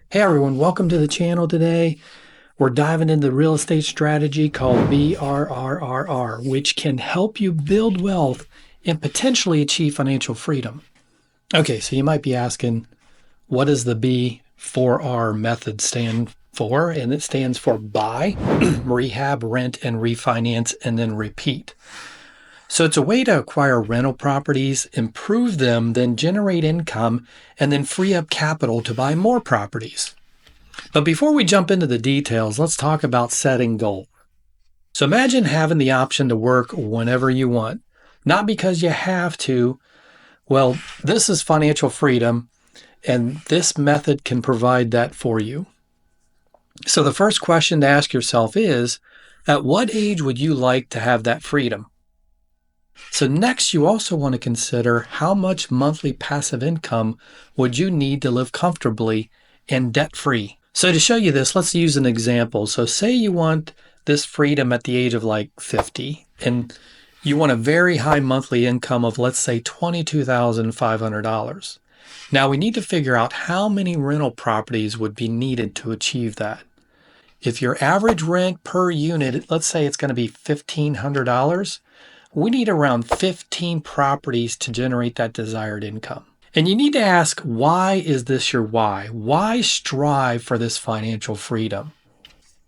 Hey everyone, welcome to the channel today. We're diving into real estate strategy called BRRRR, which can help you build wealth and potentially achieve financial freedom. Okay, so you might be asking, what does the B4R method stand for? And it stands for buy, rehab, rent, and refinance, and then repeat. So it's a way to acquire rental properties, improve them, then generate income, and then free up capital to buy more properties. But before we jump into the details, let's talk about setting goals. So imagine having the option to work whenever you want, not because you have to. Well, this is financial freedom, and this method can provide that for you. So the first question to ask yourself is, at what age would you like to have that freedom? So next, you also want to consider how much monthly passive income would you need to live comfortably and debt-free. So to show you this, let's use an example. So say you want this freedom at the age of like 50, and you want a very high monthly income of, let's say, $22,500. Now we need to figure out how many rental properties would be needed to achieve that. If your average rent per unit, let's say it's going to be $1,500, we need around 15 properties to generate that desired income. And you need to ask, why is this your why? Why strive for this financial freedom?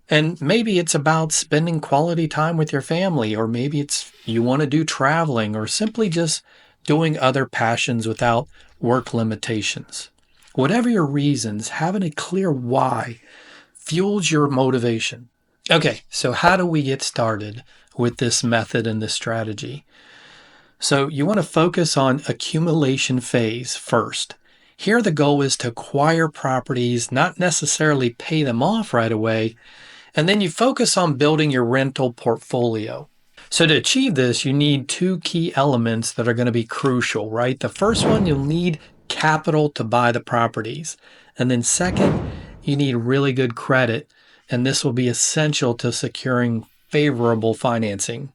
And maybe it's about spending quality time with your family, or maybe it's you want to do traveling, or simply just doing other passions without work limitations. Whatever your reasons, having a clear why fuels your motivation. Okay, so how do we get started with this method and this strategy? So you want to focus on accumulation phase first. Here the goal is to acquire properties, not necessarily pay them off right away, and then you focus on building your rental portfolio. So to achieve this, you need two key elements that are going to be crucial, right? The first one, you'll need capital to buy the properties. And then second, you need really good credit, and this will be essential to securing favorable financing.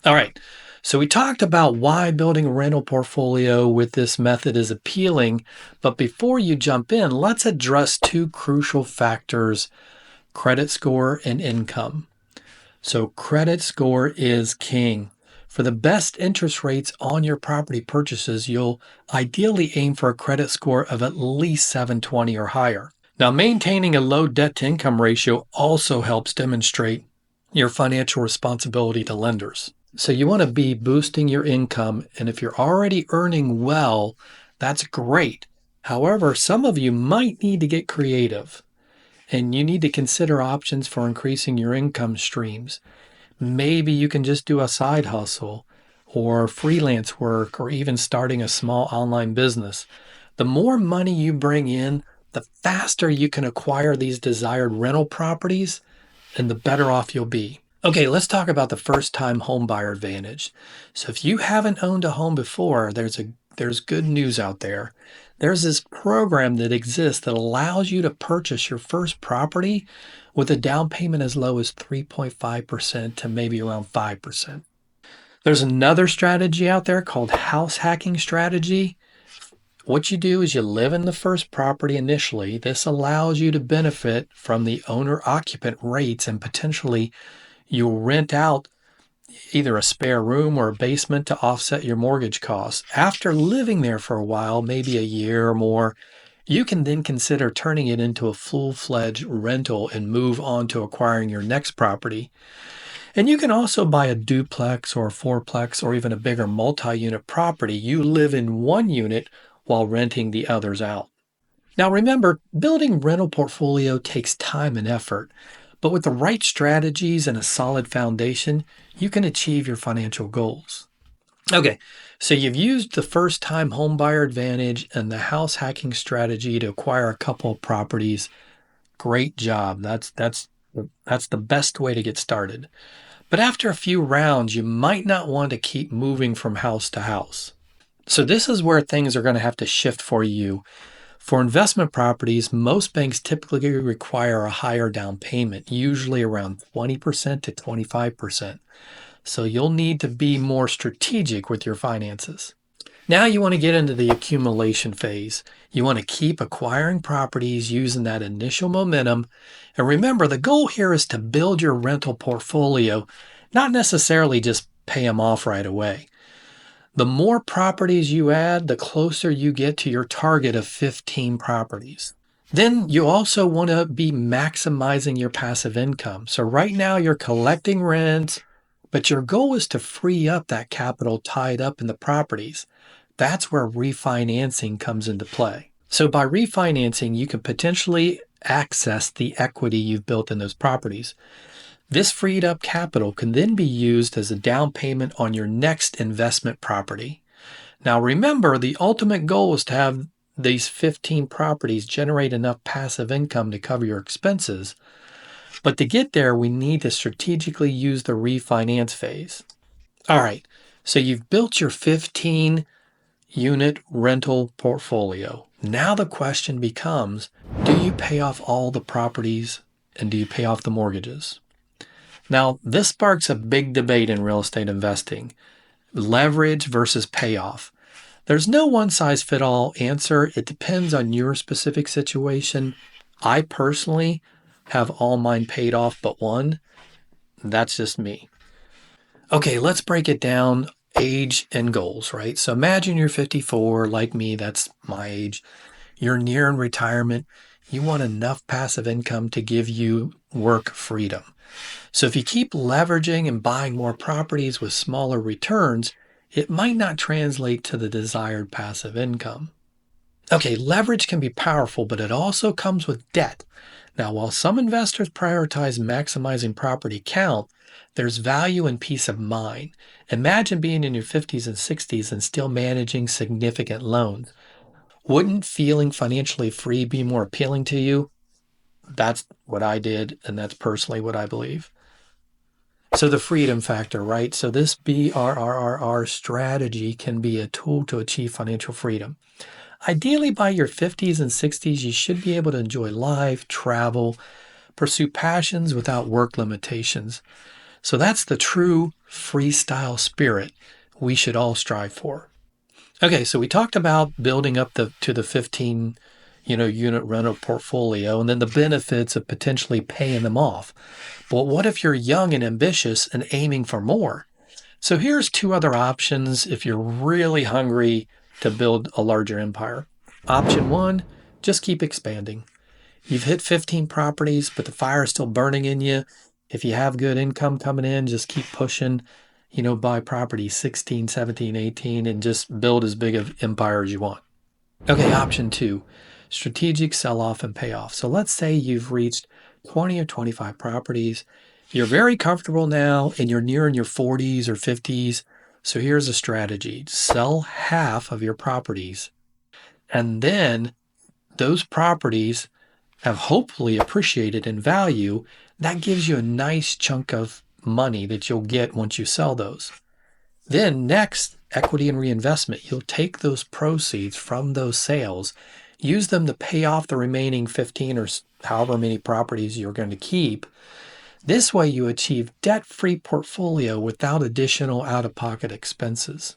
All right. So we talked about why building a rental portfolio with this method is appealing, but before you jump in, let's address two crucial factors: credit score and income. So credit score is king. For the best interest rates on your property purchases, you'll ideally aim for a credit score of at least 720 or higher. Now, maintaining a low debt to income ratio also helps demonstrate your financial responsibility to lenders. So you want to be boosting your income, and if you're already earning well, that's great. However, some of you might need to get creative, and you need to consider options for increasing your income streams. Maybe you can just do a side hustle or freelance work or even starting a small online business. The more money you bring in, the faster you can acquire these desired rental properties and the better off you'll be. Okay, let's talk about the first-time homebuyer advantage. So if you haven't owned a home before, there's good news out there. There's this program that exists that allows you to purchase your first property with a down payment as low as 3.5% to maybe around 5%. There's another strategy out there called house hacking strategy. What you do is you live in the first property initially. This allows you to benefit from the owner-occupant rates, and potentially you'll rent out either a spare room or a basement to offset your mortgage costs. After living there for a while, maybe a year or more, you can then consider turning it into a full-fledged rental and move on to acquiring your next property. And you can also buy a duplex or a fourplex or even a bigger multi-unit property. You live in one unit while renting the others out. Now remember, building rental portfolio takes time and effort, but with the right strategies and a solid foundation, you can achieve your financial goals. Okay, so you've used the first-time homebuyer advantage and the house hacking strategy to acquire a couple of properties. Great job. That's the best way to get started. But after a few rounds, you might not want to keep moving from house to house. So this is where things are going to have to shift for you. For investment properties, most banks typically require a higher down payment, usually around 20% to 25%. So you'll need to be more strategic with your finances. Now you want to get into the accumulation phase. You want to keep acquiring properties using that initial momentum. And remember, the goal here is to build your rental portfolio, not necessarily just pay them off right away. The more properties you add, the closer you get to your target of 15 properties. Then you also want to be maximizing your passive income. So right now you're collecting rents, but your goal is to free up that capital tied up in the properties. That's where refinancing comes into play. So by refinancing, you can potentially access the equity you've built in those properties. This freed up capital can then be used as a down payment on your next investment property. Now remember, the ultimate goal is to have these 15 properties generate enough passive income to cover your expenses. But to get there, we need to strategically use the refinance phase. All right, so you've built your 15 unit rental portfolio. Now the question becomes, do you pay off all the properties and do you pay off the mortgages? Now, this sparks a big debate in real estate investing, leverage versus payoff. There's no one-size-fits-all answer. It depends on your specific situation. I personally have all mine paid off but one. That's just me. Okay, let's break it down, age and goals, right? So imagine you're 54, like me, that's my age. You're nearing retirement. You want enough passive income to give you work freedom. So if you keep leveraging and buying more properties with smaller returns, it might not translate to the desired passive income. Okay, leverage can be powerful, but it also comes with debt. Now, while some investors prioritize maximizing property count, there's value in peace of mind. Imagine being in your 50s and 60s and still managing significant loans. Wouldn't feeling financially free be more appealing to you? That's what I did, and that's personally what I believe. So the freedom factor, right? So this BRRRR strategy can be a tool to achieve financial freedom. Ideally, by your 50s and 60s, you should be able to enjoy life, travel, pursue passions without work limitations. So that's the true freestyle spirit we should all strive for. Okay, so we talked about building up to the 15 unit rental portfolio and then the benefits of potentially paying them off. But what if you're young and ambitious and aiming for more? So here's two other options if you're really hungry to build a larger empire. Option one, just keep expanding. You've hit 15 properties, but the fire is still burning in you. If you have good income coming in, just keep pushing, buy property 16, 17, 18, and just build as big of empire as you want. Okay, option two, strategic sell-off and payoff. So let's say you've reached 20 or 25 properties. You're very comfortable now and you're nearing your 40s or 50s. So here's a strategy. Sell half of your properties. And then those properties have hopefully appreciated in value. That gives you a nice chunk of money that you'll get once you sell those. Then next, equity and reinvestment. You'll take those proceeds from those sales, use them to pay off the remaining 15 or however many properties you're going to keep. This way you achieve debt-free portfolio without additional out-of-pocket expenses.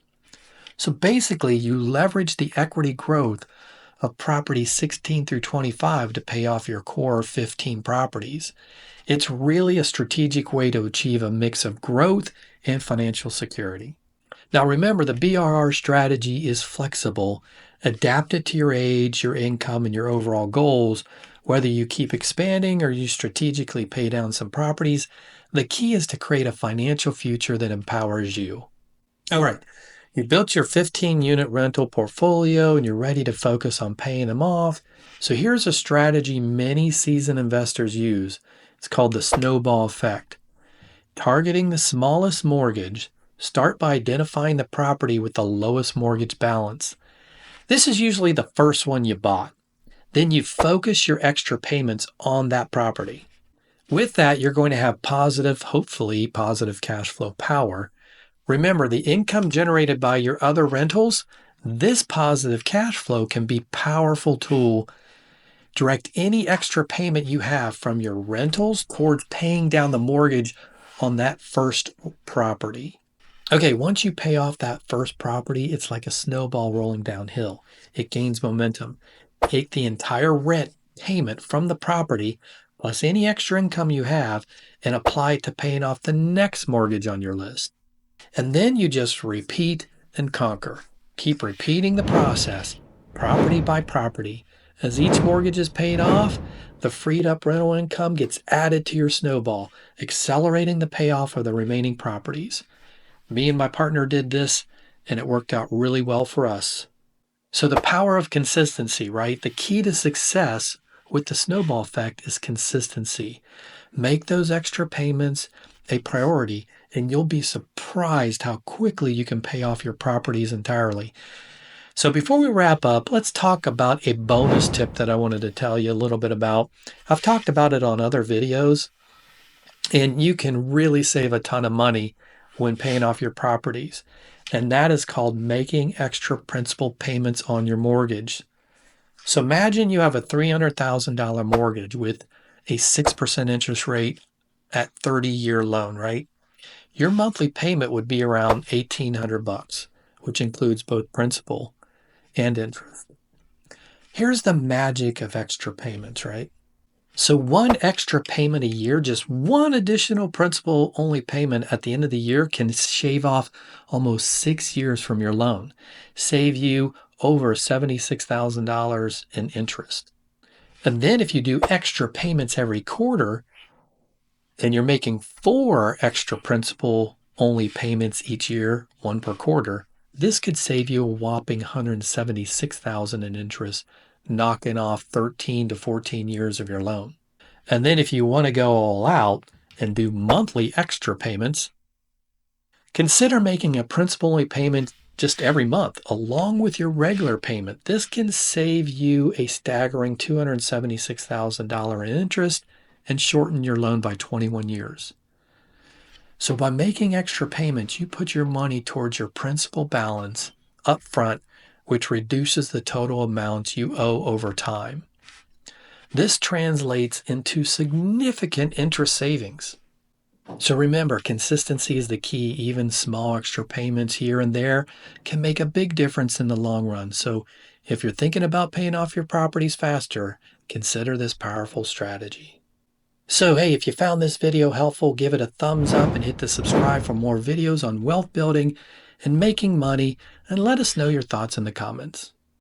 So basically you leverage the equity growth of properties 16 through 25 to pay off your core 15 properties. It's really a strategic way to achieve a mix of growth and financial security. Now remember, the BRRRR strategy is flexible. Adapt it to your age, your income, and your overall goals. Whether you keep expanding or you strategically pay down some properties, the key is to create a financial future that empowers you. All right, you built your 15 unit rental portfolio and you're ready to focus on paying them off. So here's a strategy many seasoned investors use. It's called the Snowball Effect. Targeting the smallest mortgage, start by identifying the property with the lowest mortgage balance. This is usually the first one you bought. Then you focus your extra payments on that property. With that, you're going to have hopefully positive cash flow power. Remember, the income generated by your other rentals, this positive cash flow can be a powerful tool. Direct any extra payment you have from your rentals towards paying down the mortgage on that first property. Okay, once you pay off that first property, it's like a snowball rolling downhill. It gains momentum. Take the entire rent payment from the property plus any extra income you have and apply it to paying off the next mortgage on your list. And then you just repeat and conquer. Keep repeating the process, property by property. As each mortgage is paid off, the freed up rental income gets added to your snowball, accelerating the payoff of the remaining properties. Me and my partner did this, and it worked out really well for us. So, the power of consistency, right? The key to success with the snowball effect is consistency. Make those extra payments a priority, and you'll be surprised how quickly you can pay off your properties entirely. So, before we wrap up, let's talk about a bonus tip that I wanted to tell you a little bit about. I've talked about it on other videos, and you can really save a ton of money when paying off your properties. And that is called making extra principal payments on your mortgage. So imagine you have a $300,000 mortgage with a 6% interest rate at 30-year loan, right? Your monthly payment would be around $1,800, which includes both principal and interest. Here's the magic of extra payments, right? So one extra payment a year, just one additional principal only payment at the end of the year can shave off almost 6 years from your loan, save you over $76,000 in interest. And then if you do extra payments every quarter, and you're making 4 extra principal only payments each year, one per quarter, this could save you a whopping $176,000 in interest, knocking off 13 to 14 years of your loan. And then if you want to go all out and do monthly extra payments, consider making a principal-only payment just every month along with your regular payment. This can save you a staggering $276,000 in interest and shorten your loan by 21 years. So by making extra payments, you put your money towards your principal balance up front, which reduces the total amounts you owe over time. This translates into significant interest savings. So remember, consistency is the key. Even small extra payments here and there can make a big difference in the long run. So if you're thinking about paying off your properties faster, consider this powerful strategy. So hey, if you found this video helpful, give it a thumbs up and hit the subscribe for more videos on wealth building and making money, and let us know your thoughts in the comments.